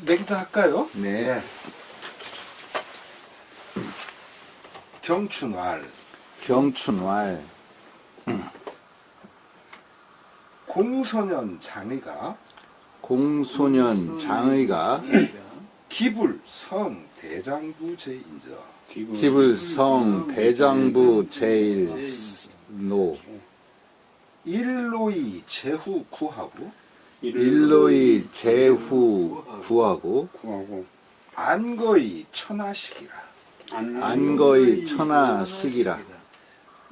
맹자 할까요? 네. 경춘왈 경춘왈 공소년 장의가 공소년 장의가 기불성 대장부 제인저 기불성 대장부 제일노 일로이 제후 구하고 일로이 제후 구하고 안거의 천하식이라 안거의 천하식이라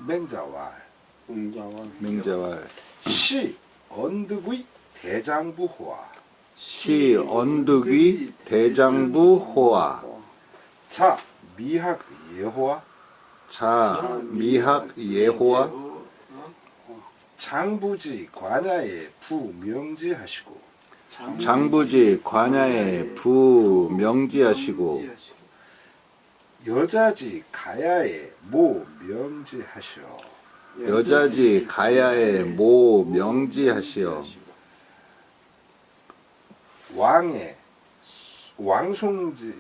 맹자왈 맹자왈 시 언득의 대장부 호화 시 언득위 대장부 호화 자 미학 예호와 자 미학 예호와 장부지 관야에 부명지하시고 장부지 관야에 부명지하시고 여자지 가야에 모명지하시오 여자지 가야에 모명지하시오 왕의 왕송지에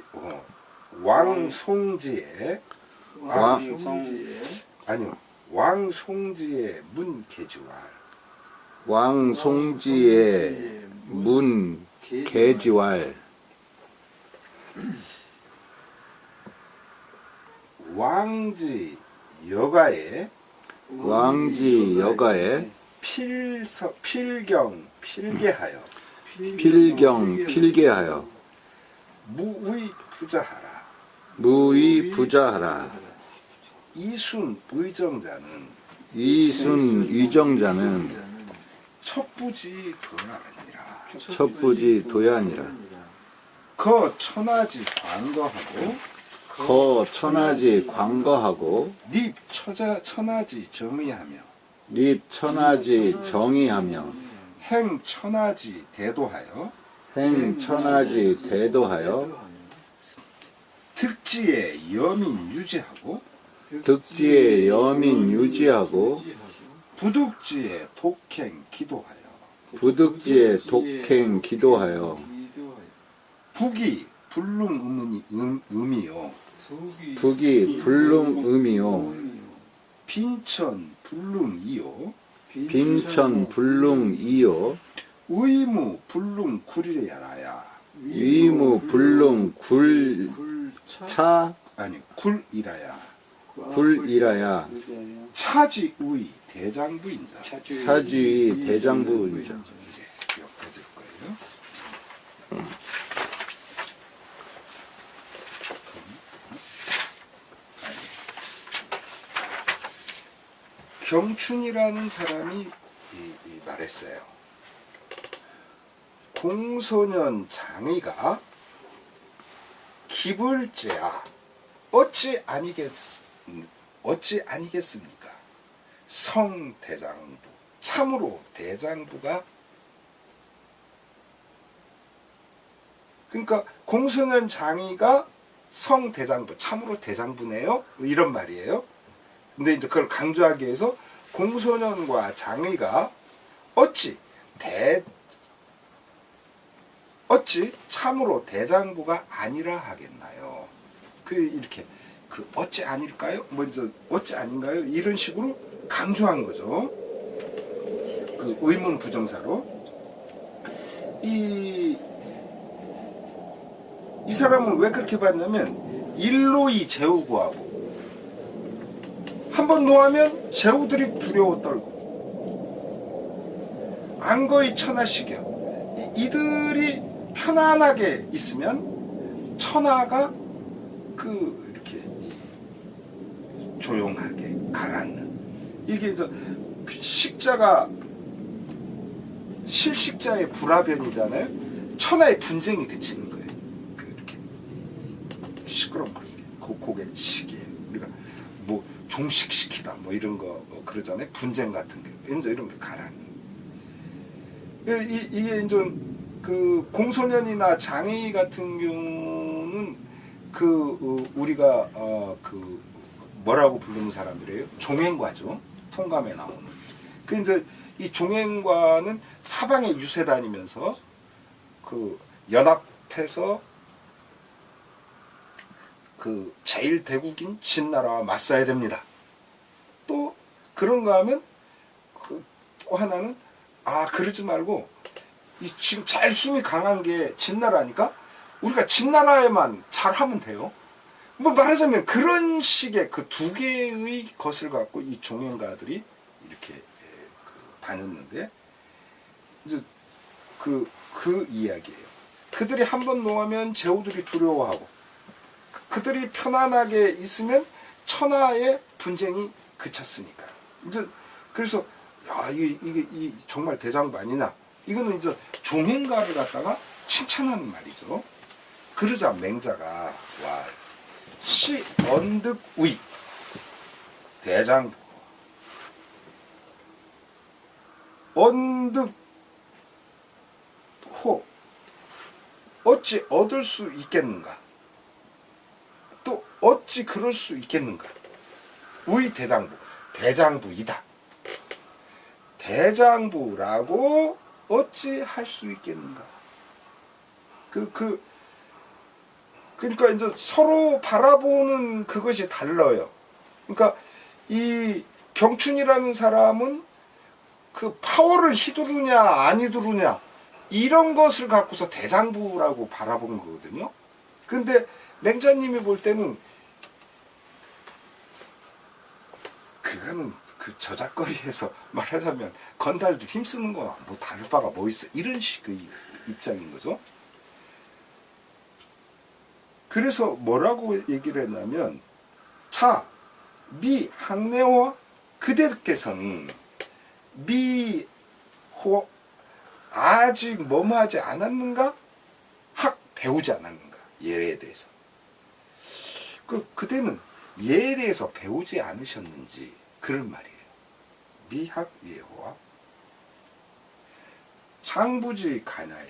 아니요 왕송지의 문계지왈 왕송지의 문계지왈 왕지 여가에 왕지 여가에 필경 필계하여 필경 필계하여 무의 부자하라 무의 부자하라 이순 의정자는 이순 위정자는 첩부지 도야니라 첩부지 도야니라 거 천하지 관거하고 거 천하지 광거하고 립 천하지 정의하며 립 천하지 정의하며 행 천하지 대도하여 행 천하지 대도하여 득지에 여민 유지하고 득지의 여민 유지하고 부득지에 독행 기도하여 부득지의 독행 기도하여 북이 불능 음이요 북이 불능 음이요 빈천 불능이요 빈천 불능 이요 의무 불능 구리야라야 위무 불능 굴차 아니 굴이라야 굴이라야 차지의 대장부인자 사주의 대장부인자 기억해줄 거예요. 경춘이라는 사람이 말했어요. 공소년 장의가 기불죄야 어찌 아니겠습니까? 성대장부 참으로 대장부가 그러니까 공소년 장의가 성대장부 참으로 대장부네요 이런 말이에요. 근데 이제 그걸 강조하기 위해서 공소년과 장의가 어찌 참으로 대장부가 아니라 하겠나요? 이렇게 어찌 아닐까요? 먼저 어찌 아닌가요? 이런 식으로 강조한 거죠. 그 의문 부정사로 이 사람은 왜 그렇게 봤냐면 일로이 제우고하고 한번 놓으면 제후들이 두려워 떨고 안거의 천하식이요 이들이 편안하게 있으면 천하가 이렇게 조용하게 가라앉는 이게 이제 식자가 실식자의 불화변이잖아요. 천하의 분쟁이 그치는 거예요. 이렇게 시끄러운 그게 식이에요. 우리가 뭐 종식시키다 뭐 이런 거 그러잖아요. 분쟁 같은 게 이런 게 가라앉는. 이게 이제 그 공소년이나 장의 같은 경우는 우리가 뭐라고 부르는 사람들이에요? 종행과죠. 통감에 나오는. 이제 이 종행과는 사방에 유세 다니면서 연합 앞에서 그 제일 대국인 진나라와 맞서야 됩니다. 또 그런가 하면 또 하나는 그러지 말고 지금 제일 힘이 강한 게 진나라니까 우리가 진나라에만 잘하면 돼요. 뭐 말하자면 그런 식의 그 두 개의 것을 갖고 이 종행가들이 이렇게 다녔는데 이제 그 이야기예요. 그들이 한번 놓으면 제후들이 두려워하고 그들이 편안하게 있으면 천하의 분쟁이 그쳤으니까. 이제 그래서 이게 정말 대장부 아니냐. 이거는 이제 종행가를 갖다가 칭찬하는 말이죠. 그러자 맹자가 와 시 언득의 대장부 언득호 어찌 얻을 수 있겠는가? 또 어찌 그럴 수 있겠는가? 의 대장부 대장부이다. 대장부라고 어찌 할 수 있겠는가? 그러니까 이제 서로 바라보는 그것이 달라요. 그러니까 이 경춘이라는 사람은 그 파워를 휘두르냐 안 휘두르냐 이런 것을 갖고서 대장부라고 바라본 거거든요. 근데 맹자님이 볼 때는 그거는 그 저작거리에서 말하자면 건달들 힘쓰는 거와 뭐 다를 바가 뭐 있어 이런 식의 입장인 거죠. 그래서 뭐라고 얘기를 했냐면 자 미 학내와 그대께서는 미호 아직 뭐뭐하지 않았는가? 학 배우지 않았는가? 예에 대해서 그대는 예에 대해서 배우지 않으셨는지 그런 말이에요. 미학 예호와 장부지 가냐에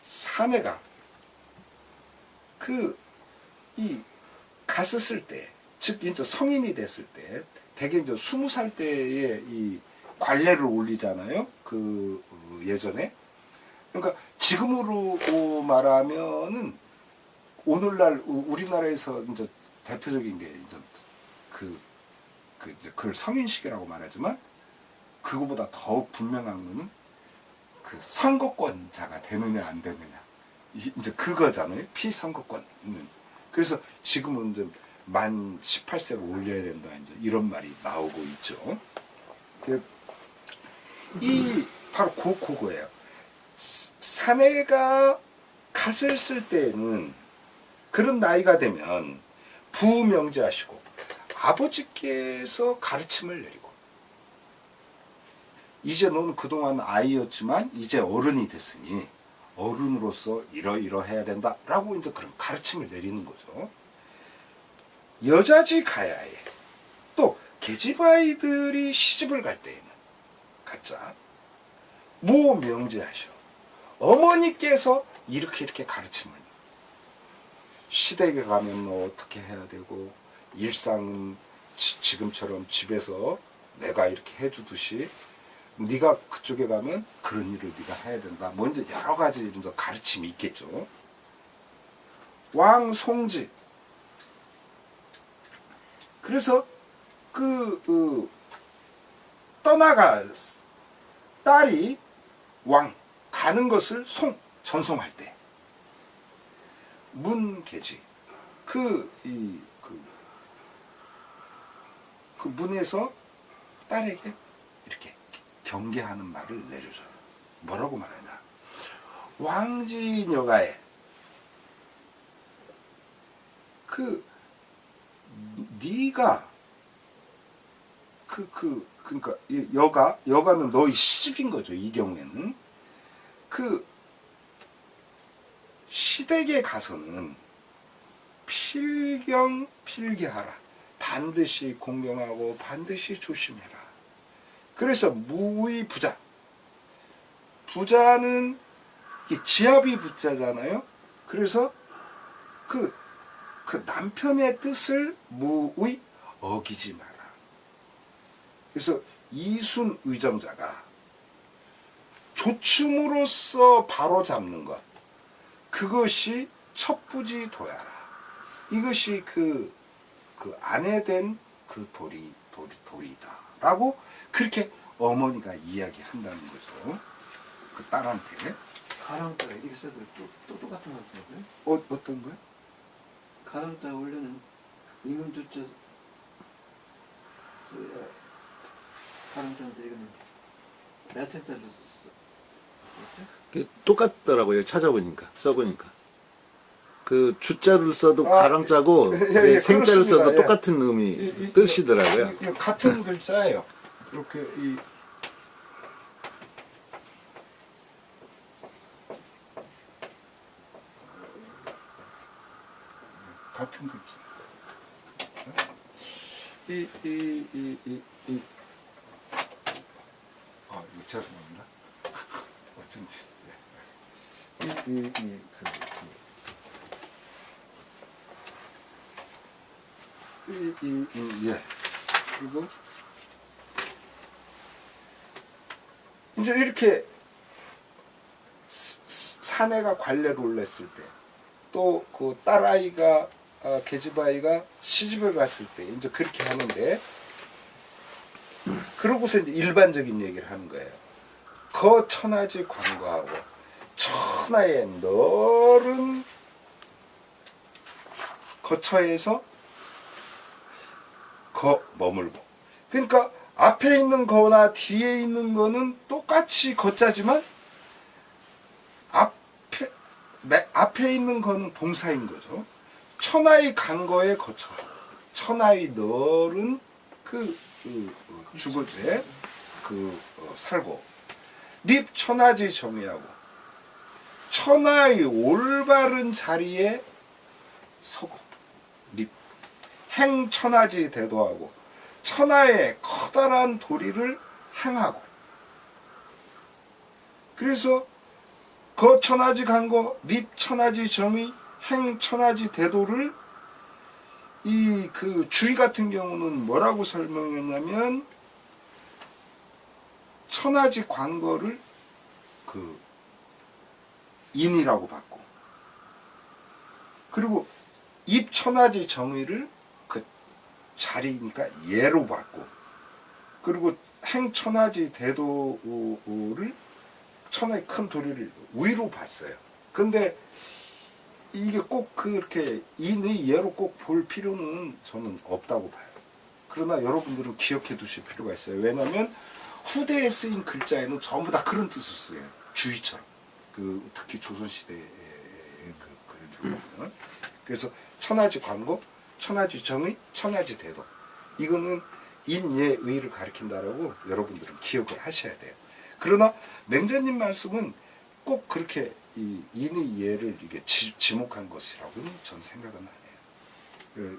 사내가 갔었을 때, 즉 이제 성인이 됐을 때, 대개 이제 20살 때에 이 관례를 올리잖아요. 예전에. 그러니까 지금으로 말하면은 오늘날 우리나라에서 이제 대표적인 게 이제 그걸 성인식이라고 말하지만 그거보다 더 분명한 거는 그 선거권자가 되느냐 안 되느냐. 이제 그거잖아요. 피선거권. 그래서 지금은 이제 만 18세로 올려야 된다. 이제 이런 말이 나오고 있죠. 바로 그거예요. 사내가 갔을 때는 그런 나이가 되면 부명제하시고 아버지께서 가르침을 내리고 이제 너는 그동안 아이였지만 이제 어른이 됐으니 어른으로서 이러해야 된다라고 이제 그런 가르침을 내리는 거죠. 여자지 가야에 또 계집아이들이 시집을 갈 때에는 가짜 모 명제하셔. 어머니께서 이렇게 가르침을 시댁에 가면 너 어떻게 해야 되고 일상은 지금처럼 집에서 내가 이렇게 해주듯이 네가 그쪽에 가면 그런 일을 네가 해야 된다. 뭐 이제 여러 가지 이제 가르침이 있겠죠. 왕송지. 그래서 떠나가 딸이 왕 가는 것을 전송할 때 문계지 그 문에서 딸에게 이렇게 경계하는 말을 내려줘요. 뭐라고 말하냐? 왕지녀가에 네가 그러니까 여가는 너의 시집인 거죠. 이 경우에는 시댁에 가서는 필경필계하라. 반드시 공경하고 반드시 조심해라. 그래서 무의 부자. 부자는 지압이 부자잖아요. 그래서 그 남편의 뜻을 무의 어기지 마라. 그래서 이순 의정자가 조춤으로써 바로 잡는 것, 그것이 첩부지 도야라. 이것이 그 안에 된 그 돌이다라고 그렇게 어머니가 이야기한다는 거죠. 그 딸한테. 가랑자가 이렇게 써도 또 똑같은 거 같은데? 어떤 거요? 가랑자 원래는 임금조자 써야 가랑자인데 이거는 얄창자로 썼죠? 똑같더라고요. 찾아보니까 써보니까 그 주자를 써도 아, 가랑자고 예, 생자를 써도 그렇습니다. 예. 똑같은 의미 뜻이더라고요. 같은 글자예요. 이렇게 같은 글자. 이거 죄송합니다. 어쩐지. 예. 그리고 이제 이렇게 사내가 관례를 올렸을 때, 또 그 딸아이가 계집아이가 시집을 갔을 때 이제 그렇게 하는데, 그러고서 이제 일반적인 얘기를 하는 거예요. 거천하지 관거하고 천하의 넓은 거처에서 머물고, 그러니까 앞에 있는 거나 뒤에 있는 거는 똑같이 거자지만 앞에 있는 거는 동사인 거죠. 천하의 간거에 거처하고 천하의 넓은 죽을 때 살고, 립 천하지 정의하고 천하의 올바른 자리에 서고, 립 행 천하지 대도하고 천하의 커다란 도리를 행하고. 그래서 거 천하지 간거, 립 천하지 정의, 행 천하지 대도를 이 주의 같은 경우는 뭐라고 설명했냐면, 천하지 관거를 인이라고 봤고, 그리고 입 천하지 정의를 그 자리니까 예로 봤고, 그리고 행 천하지 대도를 천하의 큰 도리를 위로 봤어요. 근데 이게 꼭 그렇게 인의 예로 꼭 볼 필요는 저는 없다고 봐요. 그러나 여러분들은 기억해 두실 필요가 있어요. 왜냐하면 후대에 쓰인 글자에는 전부 다 그런 뜻을 써요. 주의처럼. 특히 조선시대의 글들을 보면. 그래서 천하지 관고, 천하지 정의, 천하지 대도. 이거는 인예의를 가리킨다라고 여러분들은 기억을 하셔야 돼요. 그러나 맹자님 말씀은 꼭 그렇게 이 인의 예를 이게 지목한 것이라고는 전 생각은 안 해요.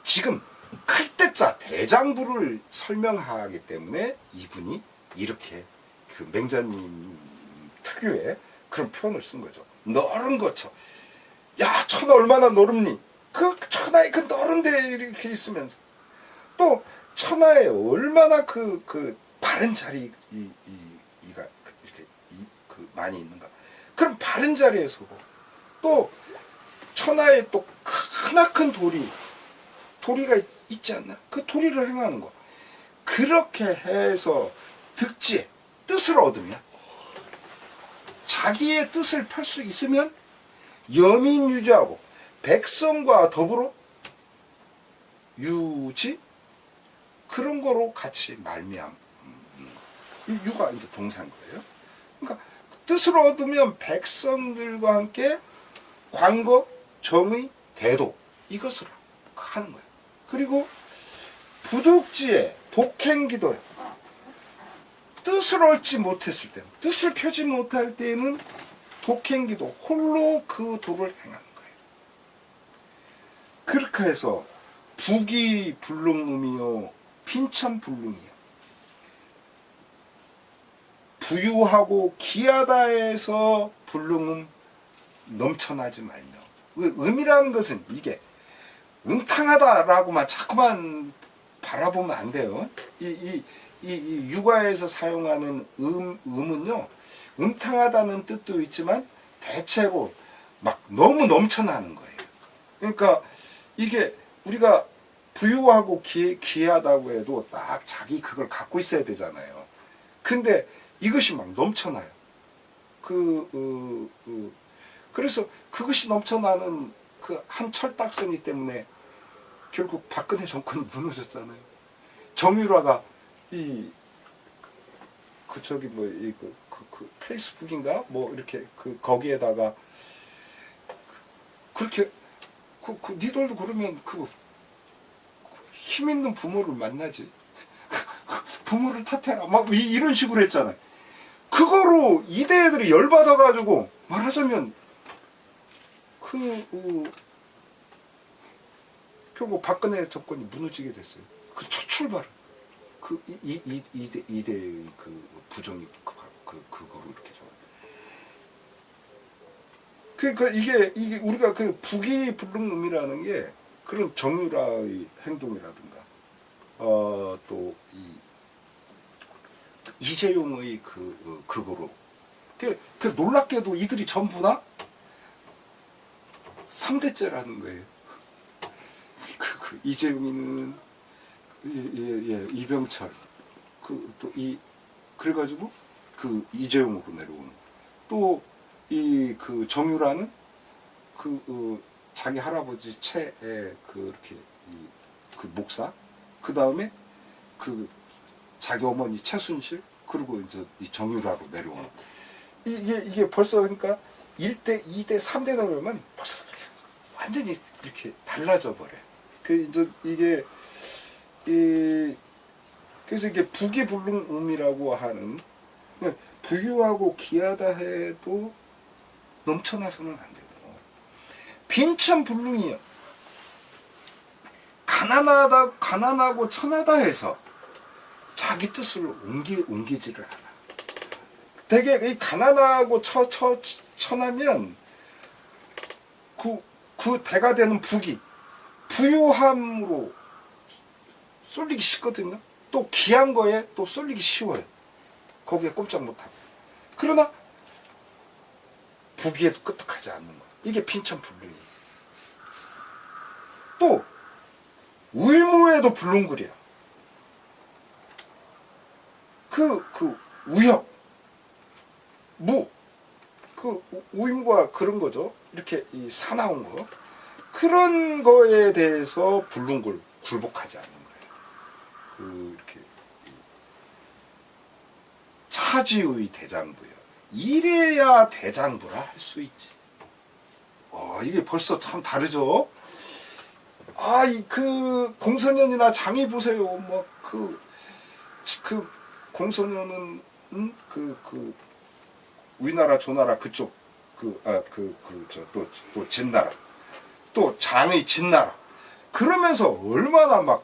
지금 클때자 대장부를 설명하기 때문에 이분이 이렇게 맹자님 특유의 그런 표현을 쓴 거죠. 넓은 거쳐. 야, 천하 얼마나 넓니? 그 천하에 그 넓은데 이렇게 있으면서 또 천하에 얼마나 바른 자리가 이렇게 많이 있는가. 그럼 바른 자리에 서고, 또 천하에 또 크나큰 도리가 있지 않나? 그 도리를 행하는 거. 그렇게 해서 득지에 뜻을 얻으면, 자기의 뜻을 펼 수 있으면 여민 유지하고 백성과 더불어 유지, 그런 거로 같이 말미암는 거. 유가 이제 동사인 거예요. 그러니까 뜻을 얻으면 백성들과 함께 관거, 정의, 대도, 이것을 하는 거예요. 그리고 부득지에 독행기도요. 뜻을 얻지 못했을 때는, 뜻을 펴지 못할 때에는 독행기도, 홀로 그 도를 행하는 거예요. 그렇게 해서 북이 불능음이요, 빈천불능이요. 부유하고 기하다에서 불능음 넘쳐나지 말며. 음이라는 것은 이게 음탕하다라고만 자꾸만 바라보면 안 돼요. 이 육아에서 사용하는 음은요, 음탕하다는 뜻도 있지만 대체로 막 너무 넘쳐나는 거예요. 그러니까 이게 우리가 부유하고 귀하다고 해도 딱 자기 그걸 갖고 있어야 되잖아요. 근데 이것이 막 넘쳐나요. 그래서 그것이 넘쳐나는 그 한 철딱서니 때문에 결국 박근혜 정권이 무너졌잖아요. 정유라가 페이스북인가 뭐 이렇게 거기에다가 그렇게 니들도 그러면 힘 있는 부모를 만나지. 부모를 탓해라. 막 이런 식으로 했잖아요. 그거로 이대 애들이 열받아가지고 말하자면 결국 박근혜 정권이 무너지게 됐어요. 그 첫 출발은 이대의 부정이 그거로 이렇게 저. 그러니까 이게 우리가 부기불능음이라는 게 그런 정유라의 행동이라든가 또 이재용의 그거로 그 놀랍게도 이들이 전부 다 3대째라는 거예요. 이재용이는 이병철 그래가지고 이재용으로 내려오는 또 정유라는 자기 할아버지 채의 이렇게 목사 그 다음에 자기 어머니 최순실 그리고 이제 이 정유라로 내려오는 이게 벌써 그러니까 1대, 2대, 3대 나오면 벌써 완전히 이렇게 달라져 버려요. 이제 그래서 이게 부기불능음이라고 하는 부유하고 귀하다 해도 넘쳐나서는 안 되고 빈천불능이요. 가난하고 천하다 해서 자기 뜻을 옮기지를 않아. 되게 이 가난하고 천하면 그 대가 되는 부유함으로 쏠리기 쉽거든요. 또 귀한 거에 또 쏠리기 쉬워요. 거기에 꼼짝 못하고. 그러나 부귀에도 끄떡하지 않는 거. 이게 빈천불능이에요. 또 의무에도 불능구려. 우역, 우임과 그런 거죠. 이렇게 사나운 거. 그런 거에 대해서 굴복하지 않는 거예요. 이렇게 차지의 대장부요. 이래야 대장부라 할 수 있지. 이게 벌써 참 다르죠. 공소년이나 장이 보세요. 뭐 공소년은 위나라 조나라 그쪽 또 진나라 또 장의 진나라 그러면서 얼마나 막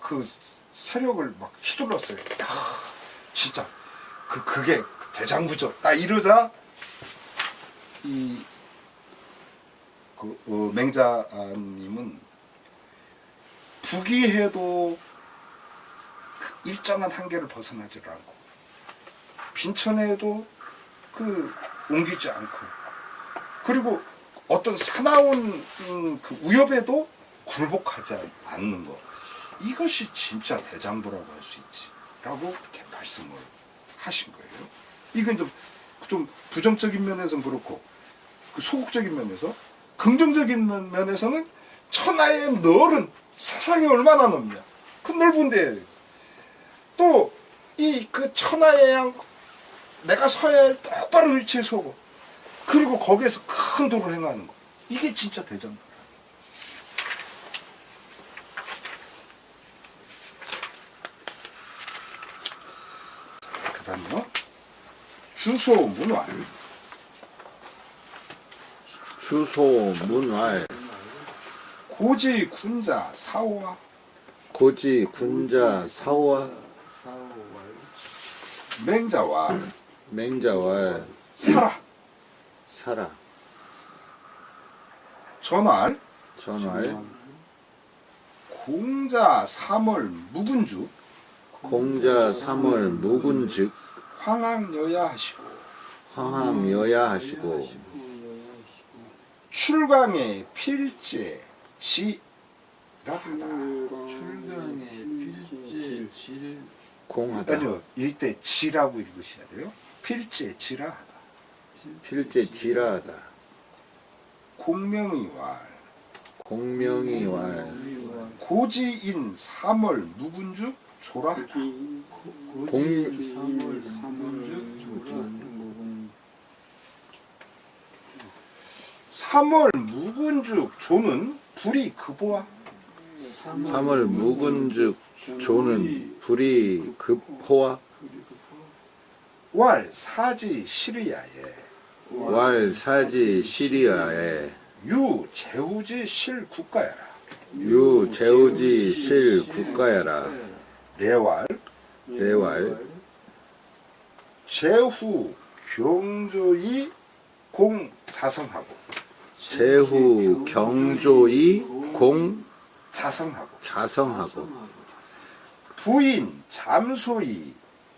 세력을 막 휘둘렀어요. 야, 진짜 그게 대장부죠. 딱 이러자 맹자님은 부귀해도 일정한 한계를 벗어나지 않고 빈천에도 옮기지 않고 그리고 어떤 사나운 위협에도 굴복하지 않는 거 이것이 진짜 대장부라고 할 수 있지 라고 이렇게 말씀을 하신 거예요. 이건 좀 부정적인 면에서는 그렇고 소극적인 면에서 긍정적인 면에서는 천하의 넓은 세상이 얼마나 넓냐 그 넓은데 또 천하의 양 내가 서야 할 똑바로 위치에 서고 그리고 거기에서 큰 도를 행하는 거 이게 진짜 대장부라. 그 다음에요 주소문활 주소문활 고지군자 사오와 고지군자 사오와 맹자왈 사라 전활 공자 삼월 묵은주 공자 삼월 묵은즉 황항여야 하시고 황항여야 하시고 출강의 필제 지라하다. 출강의 필제 질 공하다. 아니요, 이때 지라고 읽으셔야 돼요. 필제 지라하다. 필제 지라하다. 공명이왈 공명이왈 고지인 3월 묵은주 조라하다. 공 3월 3월 조라 3월 묵은죽 조는 불이 급호와 3월 묵은죽 조는 불이 급호와 왈 사지 시리아에 왈 사지 시리아에 유 제우지 실 국가야라. 유 제우지 실 국가야라. 내왈 내왈 제후 경조이 공 자성하고 제후 경조이 공 자성하고 자성하고 부인 잠소이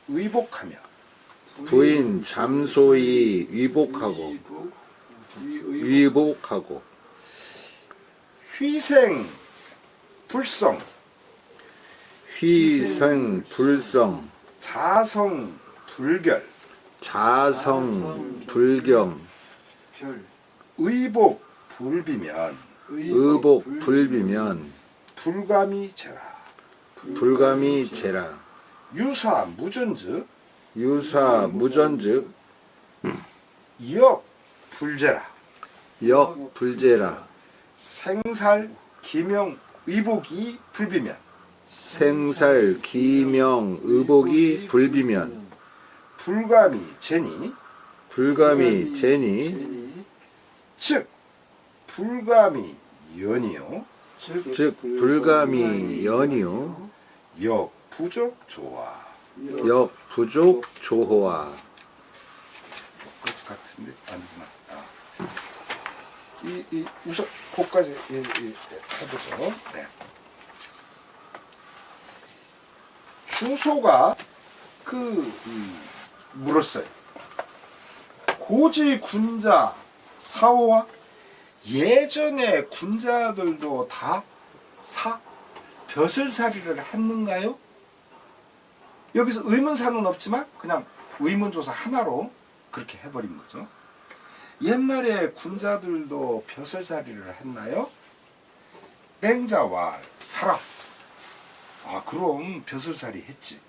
의복하며 부인 잠소이 위복하고 위복하고 희생 불성 희생 불성 자성 불결 자성 불경 별 의복 불비면 의복 불비면 불감이 제라. 불감이 제라. 유사 무전즉 유사 무전즉 역 불제라. 역 불제라. 생살 기명 의복이 불비면 생살 기명 의복이 불비면 불감이 제니 불감이 제니 즉 불감이 연이요 즉 불감이 연이요 역 부족 조화. 역 부족 조호와. 같은데 아니구나. 이 우선 거기까지 해보죠. 네. 주소가 물었어요. 고지 군자 사호와 예전에 군자들도 다 벼슬살이를 했는가요? 여기서 의문사는 없지만 그냥 의문조사 하나로 그렇게 해버린 거죠. 옛날에 군자들도 벼슬살이를 했나요? 맹자와 사람. 아, 그럼 벼슬살이 했지.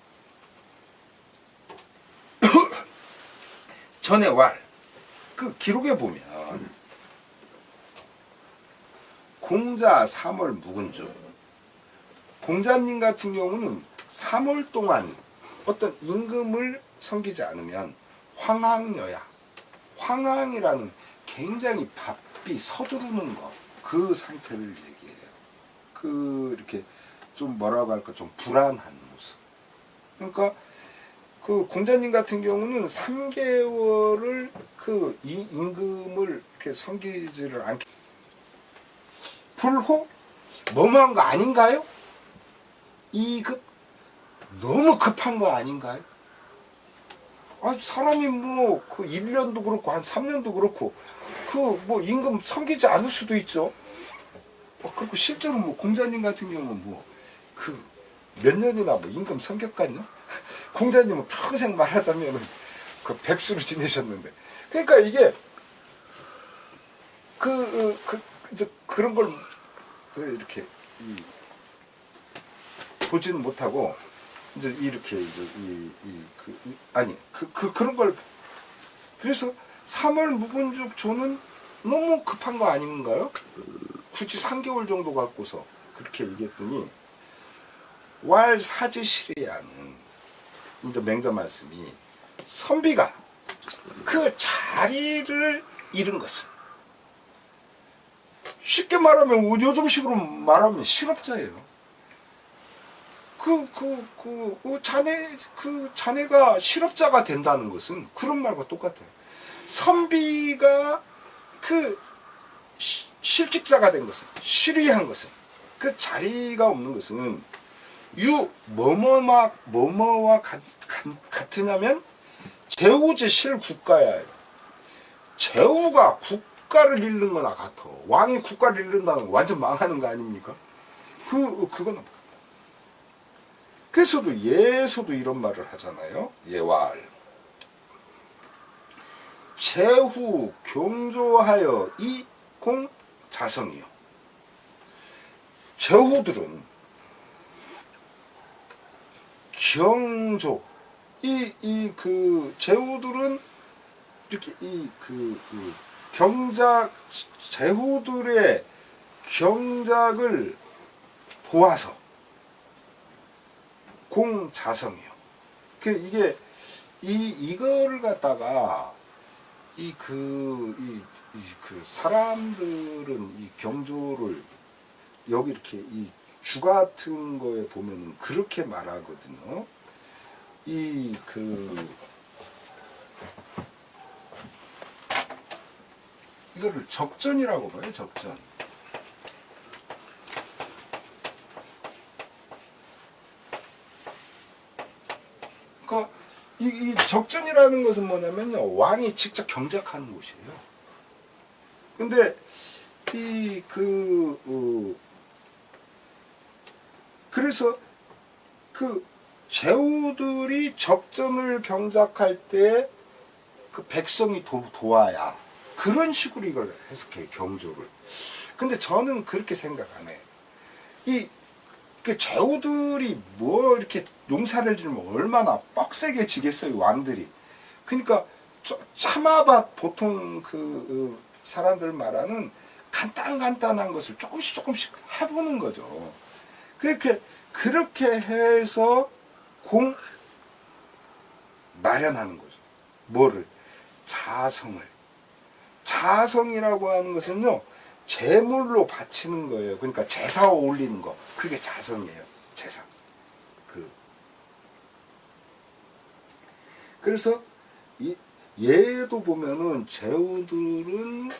전에 왈. 그 기록에 보면 공자 3월 묵은주. 공자님 같은 경우는 3월 동안 어떤 임금을 섬기지 않으면 황항여야. 황항이라는 굉장히 바삐 서두르는 거, 그 상태를 얘기해요. 이렇게 좀 뭐라고 할까, 좀 불안한 모습. 그러니까 그 공자님 같은 경우는 3개월을 그 임금을 이렇게 섬기지를 않게. 불호? 너무한 거 아닌가요? 너무 급한 거 아닌가요? 사람이 그 1년도 그렇고 한 3년도 그렇고 임금 섬기지 않을 수도 있죠. 그리고 실제로 공자님 같은 경우는 몇 년이나 임금 섬겼거든요. 공자님은 평생 말하자면 백수로 지내셨는데. 그러니까 이게 이제 그런 걸 이렇게 보지는 못하고 이제 이렇게 그런 걸. 그래서 3월 묵은죽 조는 너무 급한 거 아닌가요? 굳이 3개월 정도 갖고서 그렇게 얘기했더니 왈 사지시리아는 이제 맹자 말씀이 선비가 그 자리를 잃은 것은 쉽게 말하면 요즘식으로 말하면 실업자예요. 자네가 실업자가 된다는 것은 그런 말과 똑같아요. 선비가 실직자가 된 것은, 실위한 것은, 그 자리가 없는 것은 뭐뭐와 같으냐면 제우지 실 국가야. 제후가 국가를 잃는 거나 같아. 왕이 국가를 잃는다는 건 완전 망하는 거 아닙니까? 그거는. 그래서도 예에서도 이런 말을 하잖아요. 예왈. 제후 경조하여 이공 자성이요. 제후들은 경조, 제후들은 이렇게 경작, 제후들의 경작을 보아서 공자성이요. 이게 이거를 갖다가 사람들은 이 경조를 여기 이렇게 이 주 같은 거에 보면은 그렇게 말하거든요. 이거를 적전이라고 봐요. 적전. 그러니까 이 적전이라는 것은 뭐냐면요, 왕이 직접 경작하는 곳이에요. 근데 그래서 제후들이 적전을 경작할 때 그 백성이 도와야, 그런 식으로 이걸 해석해요, 경조를. 근데 저는 그렇게 생각 안 해요. 제후들이 뭐 이렇게 농사를 지으면 얼마나 빡세게 지겠어요, 왕들이. 그러니까 참아봐, 보통 사람들 말하는 간단한 것을 조금씩 해보는 거죠. 그렇게 해서 마련하는 거죠. 뭐를? 자성이라고 하는 것은요, 제물로 바치는 거예요. 그러니까 제사 올리는 거. 그게 자성이에요. 제사. 그래서 얘도 보면은 제후들은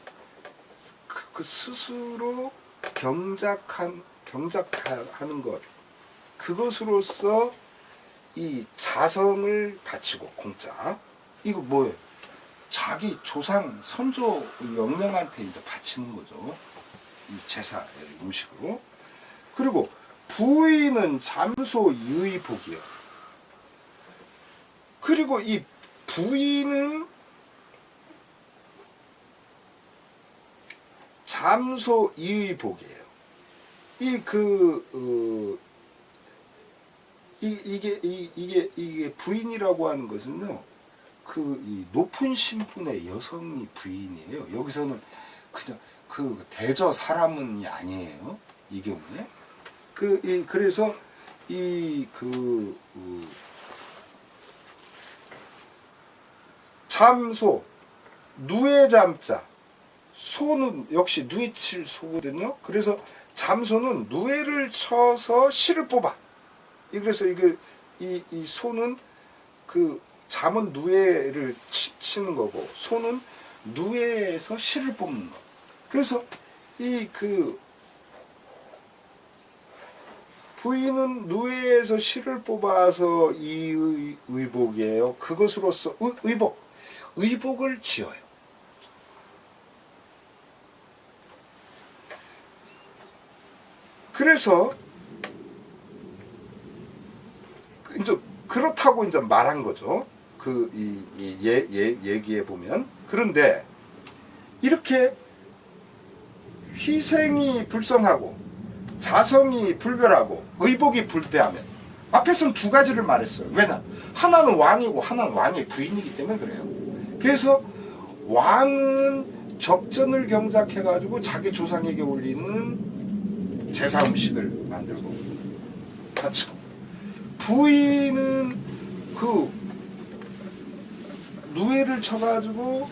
스스로 경작하는 것, 그것으로서 이 자성을 바치고, 공자. 이거 뭐예요? 자기 조상 선조 영령한테 이제 바치는 거죠. 이 제사 음식으로. 그리고 부의는 잠소 유의복이에요. 그리고 이 부의는 잠소 유의복이에요. 이게 부인이라고 하는 것은요, 이 높은 신분의 여성이 부인이에요. 여기서는 그냥 대저 사람은 아니에요, 이 경우에. 그래서 잠소, 누에 잠자, 소는 역시 누이칠 소거든요. 그래서 잠소는 누에를 쳐서 실을 뽑아. 그래서 이 소는 잠은 누에를 치는 거고, 소는 누에에서 실을 뽑는 거. 그래서 부인은 누에에서 실을 뽑아서 이 의복이에요. 그것으로서 의복을 지어요. 그래서 이제 그렇다고 이제 말한 거죠. 얘기해 보면. 그런데 이렇게 희생이 불성하고 자성이 불결하고 의복이 불패하면, 앞에서는 두 가지를 말했어요. 왜냐? 하나는 왕이고 하나는 왕의 부인이기 때문에 그래요. 그래서 왕은 적전을 경작해 가지고 자기 조상에게 올리는 제사 음식을 만들고 바치고, 부인은 누에를 쳐가지고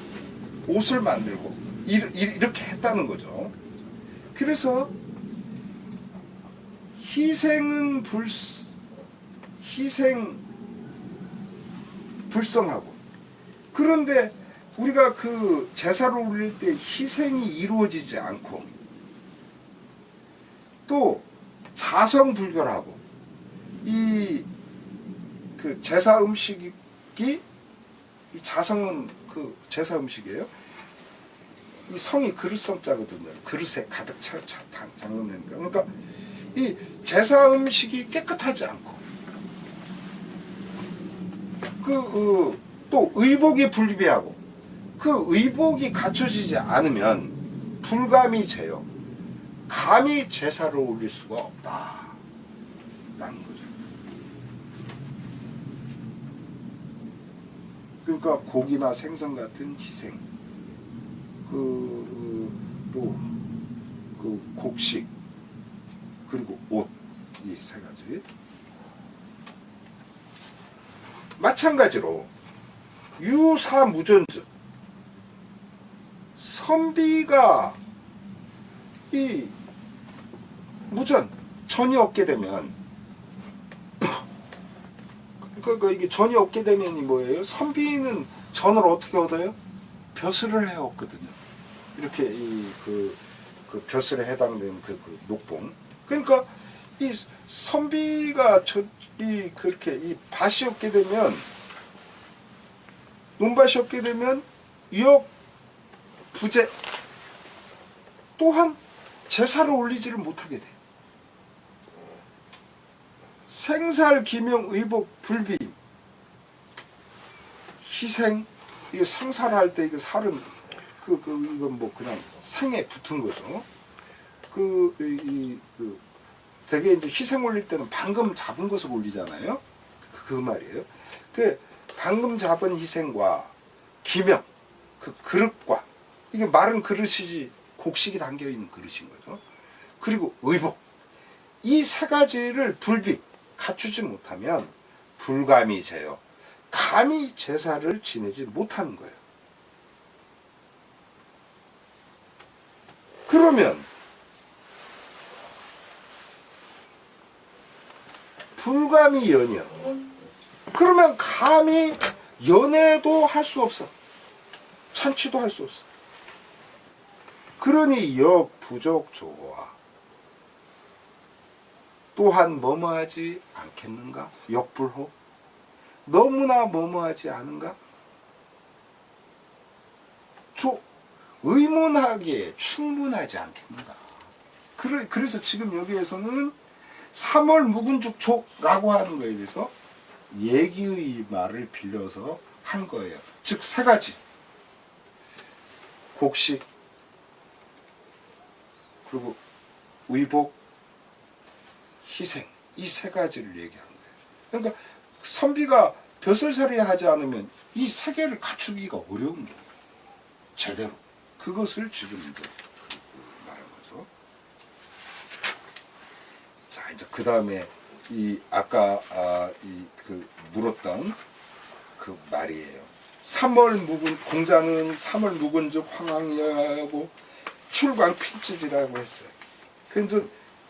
옷을 만들고 이렇게 했다는 거죠. 그래서 희생 불성하고, 그런데 우리가 제사를 올릴 때 희생이 이루어지지 않고, 또 자성불결하고, 제사 음식이, 이 자성은 제사 음식이에요. 이 성이 그릇성자거든요. 그릇에 가득 담그는 거. 그러니까 이 제사 음식이 깨끗하지 않고 또 의복이 불비하고 그 의복이 갖춰지지 않으면 불감이 제요. 감히 제사를 올릴 수가 없다라는 거죠. 그러니까 고기나 생선 같은 희생, 또 곡식, 그리고 옷, 이 세 가지. 마찬가지로 유사무전즉 선비가 이 무전 전이 없게 되면 그러니까 이게 전이 없게 되면이 뭐예요? 선비는 전을 어떻게 얻어요? 벼슬을 해 얻거든요. 이렇게 그 벼슬에 해당되는 그 녹봉. 그러니까 이 선비가 그렇게 이 밭이 없게 되면 논밭이 없게 되면 유역 부재 또한 제사를 올리지를 못하게 돼. 생살, 기명, 의복, 불비, 희생. 이거 생살할 때 이거 살은 이건 뭐 그냥 생에 붙은 거죠. 되게 이제 희생 올릴 때는 방금 잡은 것을 올리잖아요. 그 말이에요. 그 방금 잡은 희생과 기명, 그 그릇과 이게 마른 그릇이지 곡식이 담겨 있는 그릇인 거죠. 그리고 의복, 이 세 가지를 불비 갖추지 못하면 불감이 제요. 감히 제사를 지내지 못하는 거예요. 그러면 불감이 연이요. 그러면 감히 연애도 할 수 없어. 찬치도 할 수 없어. 그러니 역 부족 조화 또한 뭐뭐하지 않겠는가? 역불호 너무나 뭐뭐하지 않은가? 의문하기에 충분하지 않겠는가? 그래서 지금 여기에서는 3월 묵은죽초라고 하는 거에 대해서 얘기의 말을 빌려서 한 거예요. 즉 세 가지 곡식 그리고 의복 희생 이 세 가지를 얘기하는 거예요. 그러니까 선비가 벼슬살이 하지 않으면 이 세 개를 갖추기가 어려운 거예요. 제대로 그것을 지금 이제 말한 거죠. 자 이제 그 다음에 이 아까 물었던 그 말이에요. 3월 묵은 공자는 3월 묵은즉 황황이하고 출광필지지라고 했어요.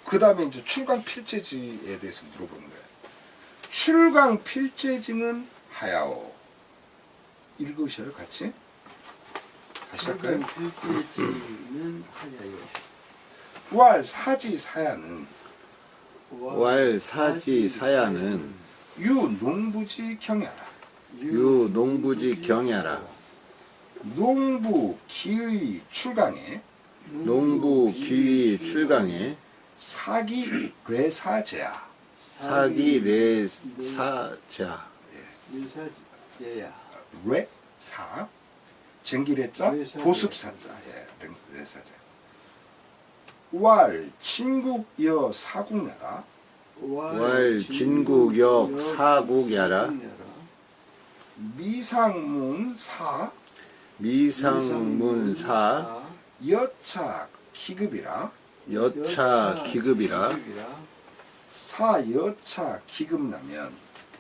그 다음에 이제 출광필제지에 대해서 물어보는 거예요. 출광필제지는 하야오. 읽으셔요, 같이. 다시 할까요? 출광필제지는 하야오. 왈사지사야는 왈사지사야는 유농부지 경야라. 유농부지 경야라. 농부 기의 출강에 농부 기위 출강에 사기 뇌사제야. 사기 내사자. 뇌사제야. 뇌사 쟁기래자 보습사자. 예, 뇌사제. 왈 진국여 사국야라. 왈 진국역 사국야라. 미상문사 미상문사 여차 기급이라. 여차 기급이라. 사여차 기급나면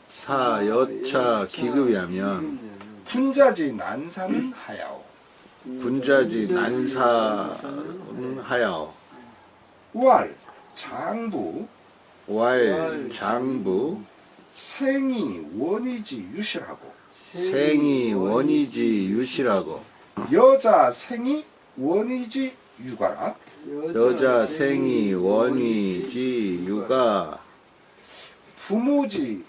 사여차 기급이라면 분자지 난사는 하야오. 분자지 난사는 하야오. 왈 장부 왈 장부 생이 원이지 유실하고 생이 원이지 유시라고. 여자 생이 원이지 유가라. 여자 생이 원이지 유가. 부모지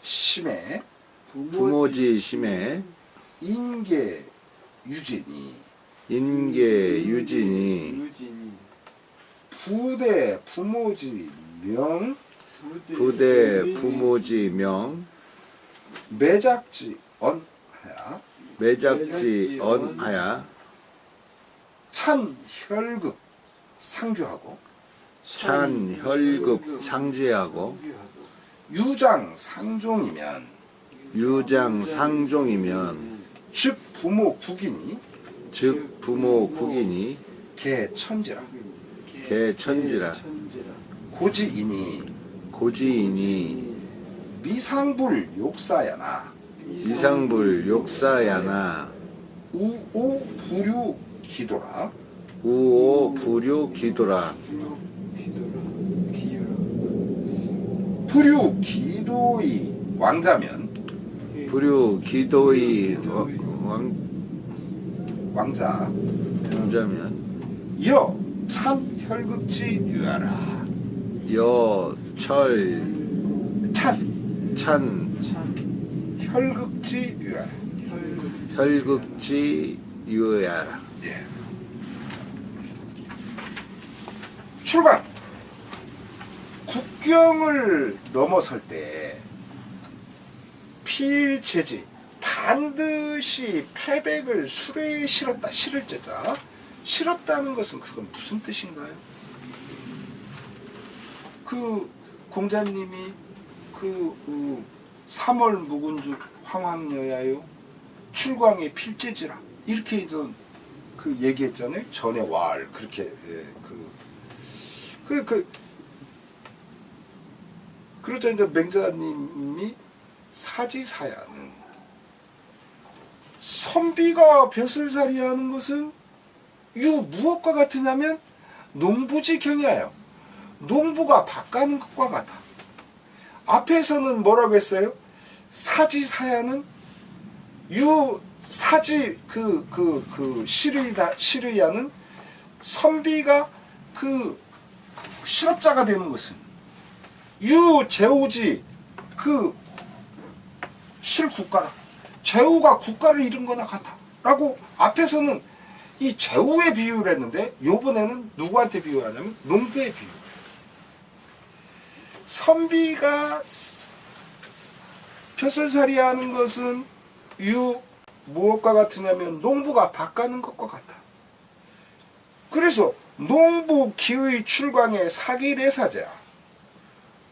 심해 부모지 심해 인계 유진이 인계 유진이 유진이 부대 부모지 명 부대 부모지 명 매작지 언하야 매작지 언하야 찬혈극 상주하고 찬혈급 상제하고 유장 상종이면 유장 상종이면 즉 부모 국인이 즉 부모 국인이 개천지라 개천지라 고지인이 고지인이 미상불 욕사야나 이상불 욕사야나 우오 부류 기도라 우오 부류 기도라 부류 기도의 왕자면 부류 기도의 왕자면 여 찬혈극지 유하라 여철 찬 혈극지 유하라 혈극지 유야라 예. 출발 국경을 넘어설 때 필체지 반드시 패백을 수레에 실었다 실을 제자 실었다는 것은 그건 무슨 뜻인가요? 그 공자님이 그 3월 묵은죽 황황여야요 출광의 필제지라 이렇게 그 얘기했잖아요. 전에 왈 그렇게 그러자 이제 맹자님이 사지사야는 선비가 벼슬살이하는 것은 무엇과 같으냐면 농부지 경이하여 농부가 밭가는 것과 같아. 앞에서는 뭐라고 했어요? 사지사야는 사지 시르야는 선비가 그 실업자가 되는 것은 제우지 실국가라 제우가 국가를 이룬 거나 같아 라고 앞에서는 이 제우의 비유를 했는데 요번에는 누구한테 비유하냐면 농부의 비유. 선비가 벼슬살이 하는 것은 무엇과 같으냐면 농부가 밭가는 것과 같다. 그래서 농부 기의 출광의 사기래사자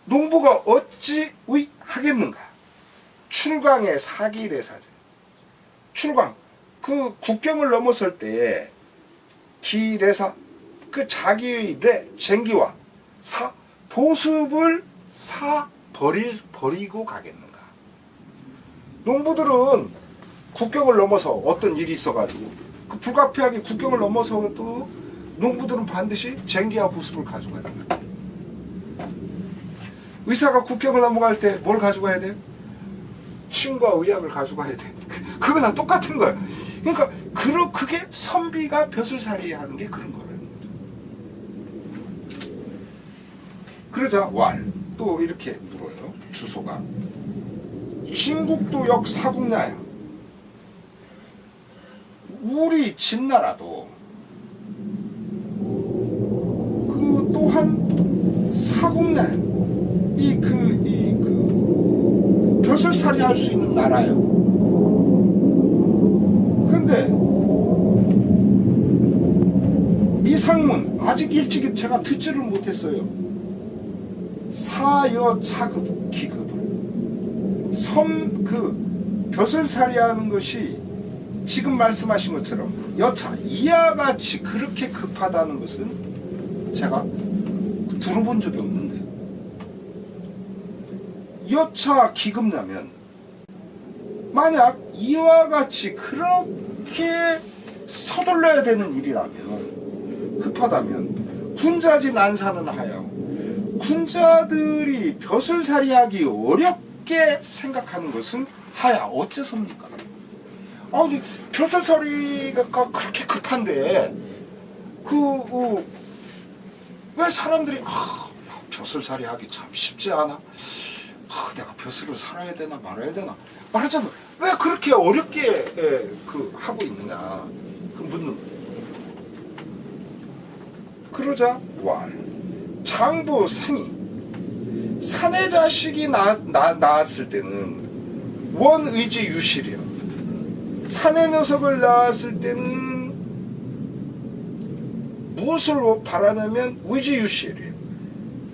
농부가 어찌 하겠는가? 출광의 사기래사자 출광 그 국경을 넘어설 때에 기래사 그 자기의 쟁기와 보습을 버리고 가겠는가? 농부들은 국경을 넘어서 어떤 일이 있어가지고 그 불가피하게 국경을 넘어서도 농부들은 반드시 쟁기와 보습을 가져가야 됩니다. 의사가 국경을 넘어갈 때 뭘 가져가야 돼요? 침과 의약을 가져가야 돼. 그거랑 똑같은 거야. 그러니까 그게 선비가 벼슬살이 하는 게 그런 거라는 거죠. 그러자 또 이렇게 물어요. 주소가 신국도 역 사국야야. 우리 진나라도 그 또한 사국야야. 벼슬살이 할 수 있는 나라예요. 근데 이상문 아직 일찍 제가 듣지를 못했어요. 사여차급 기급을 벼슬살이 하는 것이 지금 말씀하신 것처럼 여차 이와 같이 그렇게 급하다는 것은 제가 들어본 적이 없는데 여차 기급냐면 만약 이와 같이 그렇게 서둘러야 되는 일이라면 급하다면 군자지 난사는 하여 군자들이 벼슬살이하기 어렵게 생각하는 것은 하야 어째섭니까? 아니 벼슬살이가 그렇게 급한데 왜 사람들이 벼슬살이 하기 참 쉽지 않아? 내가 벼슬을 살아야 되나 말아야 되나 말하자면 왜 그렇게 어렵게 하고 있느냐 묻는 거예요. 그러자 왈 장부 생이 사내 자식이 낳았을 때는 원의지 유실이요. 사내 녀석을 낳았을 때는 무엇을 바라냐면 의지 유실이에요.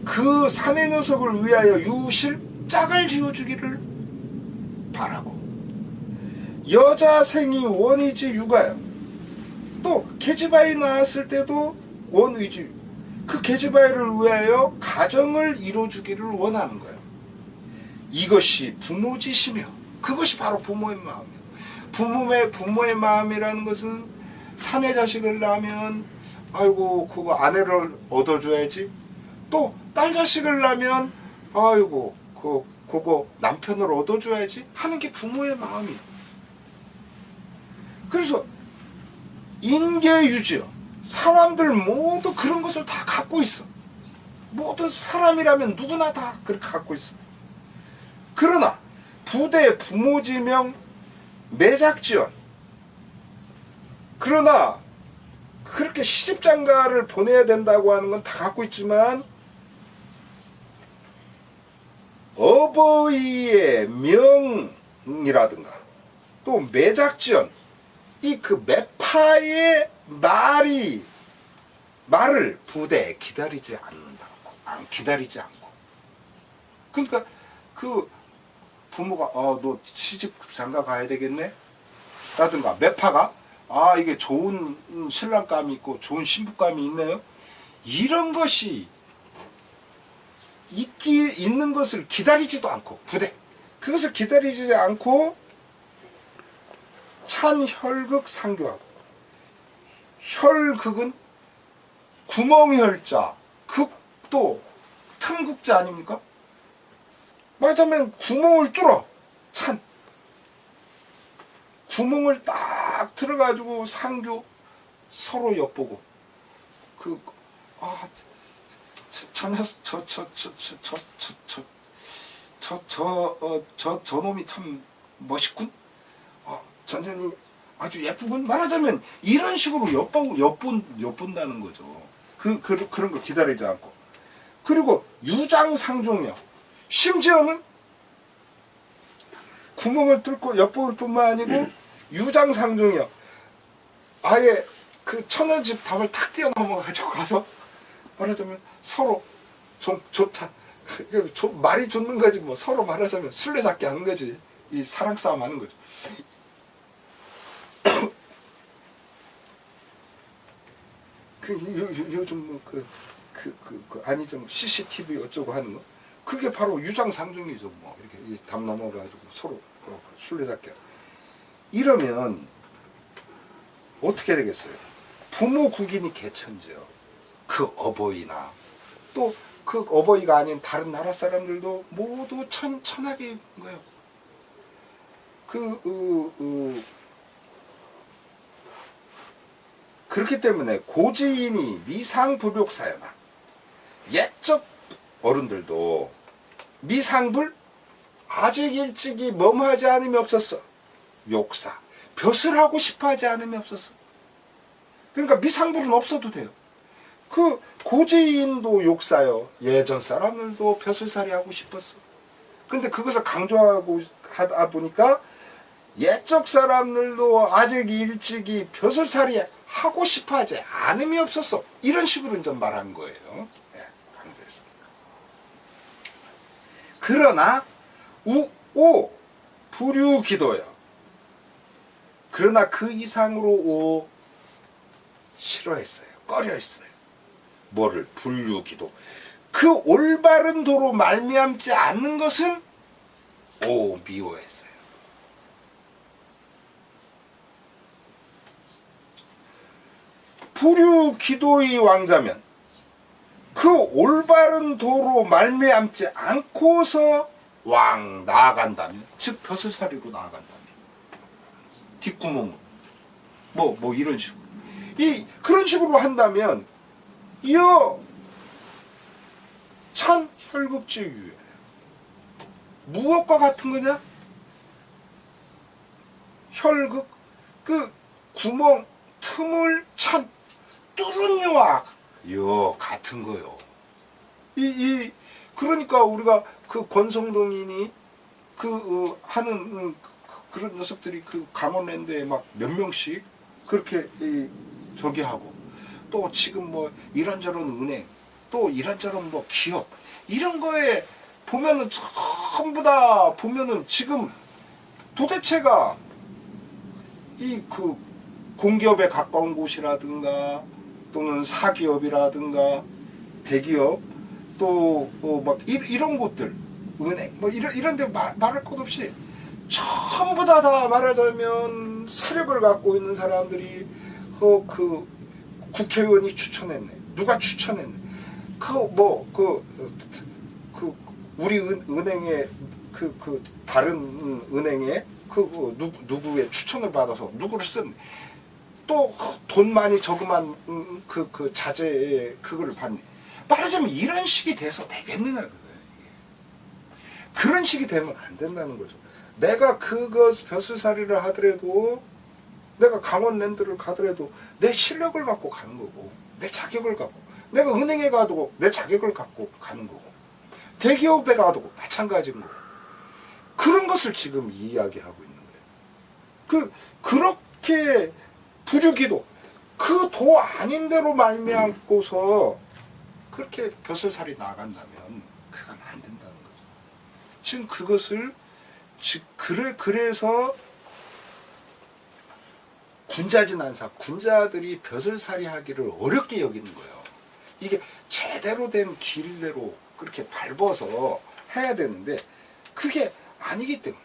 그 사내 녀석을 위하여 유실 짝을 지어주기를 바라고, 여자 생이 원의지 육아요. 또 계집아이 낳았을 때도 원의지, 그 계집아이를 위하여 가정을 이루어주기를 원하는 거예요. 이것이 부모지시며 그것이 바로 부모의 마음이에요. 부모의 마음이라는 것은 사내 자식을 낳으면 아이고 그거 아내를 얻어줘야지, 또 딸 자식을 낳으면 아이고 그거 남편을 얻어줘야지 하는 게 부모의 마음이에요. 그래서 인계유지요. 사람들 모두 그런 것을 다 갖고 있어. 모든 사람이라면 누구나 다 그렇게 갖고 있어. 그러나 부대 부모지명 매작지연, 그러나 그렇게 시집장가를 보내야 된다고 하는 건 다 갖고 있지만 어버이의 명이라든가 또 매작지연, 이 그 매파의 말을 부대에 기다리지 않고, 그러니까 그 부모가 너 시집 장가 가야 되겠네 라든가, 매파가 이게 좋은 신랑감이 있고 좋은 신부감이 있네요, 이런 것이 있는 것을 기다리지도 않고, 그것을 기다리지 않고 찬혈극 상교하고, 혈극은 구멍혈자, 극도 틈극자 아닙니까? 맞으면 구멍을 뚫어, 구멍을 딱 들어가지고 상교, 서로 엿보고, 저 놈이 참 멋있군. 전현이 아주 예쁘군. 말하자면 이런 식으로 엿본다는 거죠. 그런 거 기다리지 않고. 그리고 유장상종이요. 심지어는 구멍을 뚫고 엿볼 뿐만 아니고 유장상종이요. 아예 그 천연집 담을 탁 뛰어넘어가지고 가서 말하자면 서로 좀 좋다. 말이 좋는 거지 뭐. 서로 말하자면 술래잡기 하는 거지. 이 사랑 싸움 하는 거죠. 요즘 뭐 아니죠, CCTV 어쩌고 하는 거, 그게 바로 유장상종이죠. 뭐 이렇게 담 넘어가지고 서로 술래잡기. 이러면 어떻게 되겠어요? 부모 국인이 개천지요. 그 어버이나 또 그 어버이가 아닌 다른 나라 사람들도 모두 천하계인 거예요. 그렇기 때문에 고지인이 미상불욕사여나, 옛적 어른들도 미상불, 아직 일찍이 뭐하지 않음이 없었어. 욕사, 벼슬 하고 싶어 하지 않음이 없었어. 그러니까 미상불은 없어도 돼요. 그 고지인도 욕사요. 예전 사람들도 벼슬살이 하고 싶었어. 근데 그것을 강조하고 하다 보니까 옛적 사람들도 아직 일찍이 벼슬살이 하고 싶어 하지 않음이 없었어. 이런 식으로 좀 말한 거예요. 네, 강조했습니다. 그러나 오 불유기도요. 그러나 그 이상으로 싫어했어요. 꺼려했어요. 뭐를? 불유기도. 그 올바른 도로 말미암지 않는 것은 미워했어요. 불유기도의 왕자면 그 올바른 도로 말미암지 않고서 나아간다면, 즉 벼슬살이로 나아간다면, 뒷구멍으로 뭐 이런 식으로, 그런 식으로 한다면 이어 찬혈극지유예요. 무엇과 같은 거냐? 혈극, 그 구멍 틈을 뚫은 유아 여 같은 거요. 그러니까 우리가 그 권성동인이 하는 그런 녀석들이 그 강원랜드에 막 몇 명씩 그렇게 저기 하고 또 지금 뭐 이런저런 은행 또 이런저런 뭐 기업 이런 거에 보면은 전부 다 보면은 지금 도대체가 그 공기업에 가까운 곳이라든가 또는 사기업이라든가 대기업 또 막 이런 곳들 은행 뭐 이런 데 말할 것 없이 전부 다 말하자면 세력을 갖고 있는 사람들이 그 국회의원이 추천했네. 누가 추천했네. 우리 은행에 그 다른 은행에 누구의 추천을 받아서 누구를 쓴 또 돈 많이 저금한 그 자재에 그거를 받네. 말하자면 이런 식이 돼서 되겠느냐 그거예요. 그런 식이 되면 안 된다는 거죠. 내가 그거 벼슬살이를 하더라도 내가 강원랜드를 가더라도 내 실력을 갖고 가는 거고 내 자격을 갖고 내가 은행에 가도 내 자격을 갖고 가는 거고 대기업에 가도 마찬가지인 거고 그런 것을 지금 이야기하고 있는 거예요. 그렇게 부류기도 그 도 아닌 대로 말미암고서 그렇게 벼슬살이 나간다면 그건 안 된다는 거죠. 지금 그것을 그래서 군자진안사 군자들이 벼슬살이 하기를 어렵게 여기는 거예요. 이게 제대로 된 길대로 그렇게 밟아서 해야 되는데 그게 아니기 때문에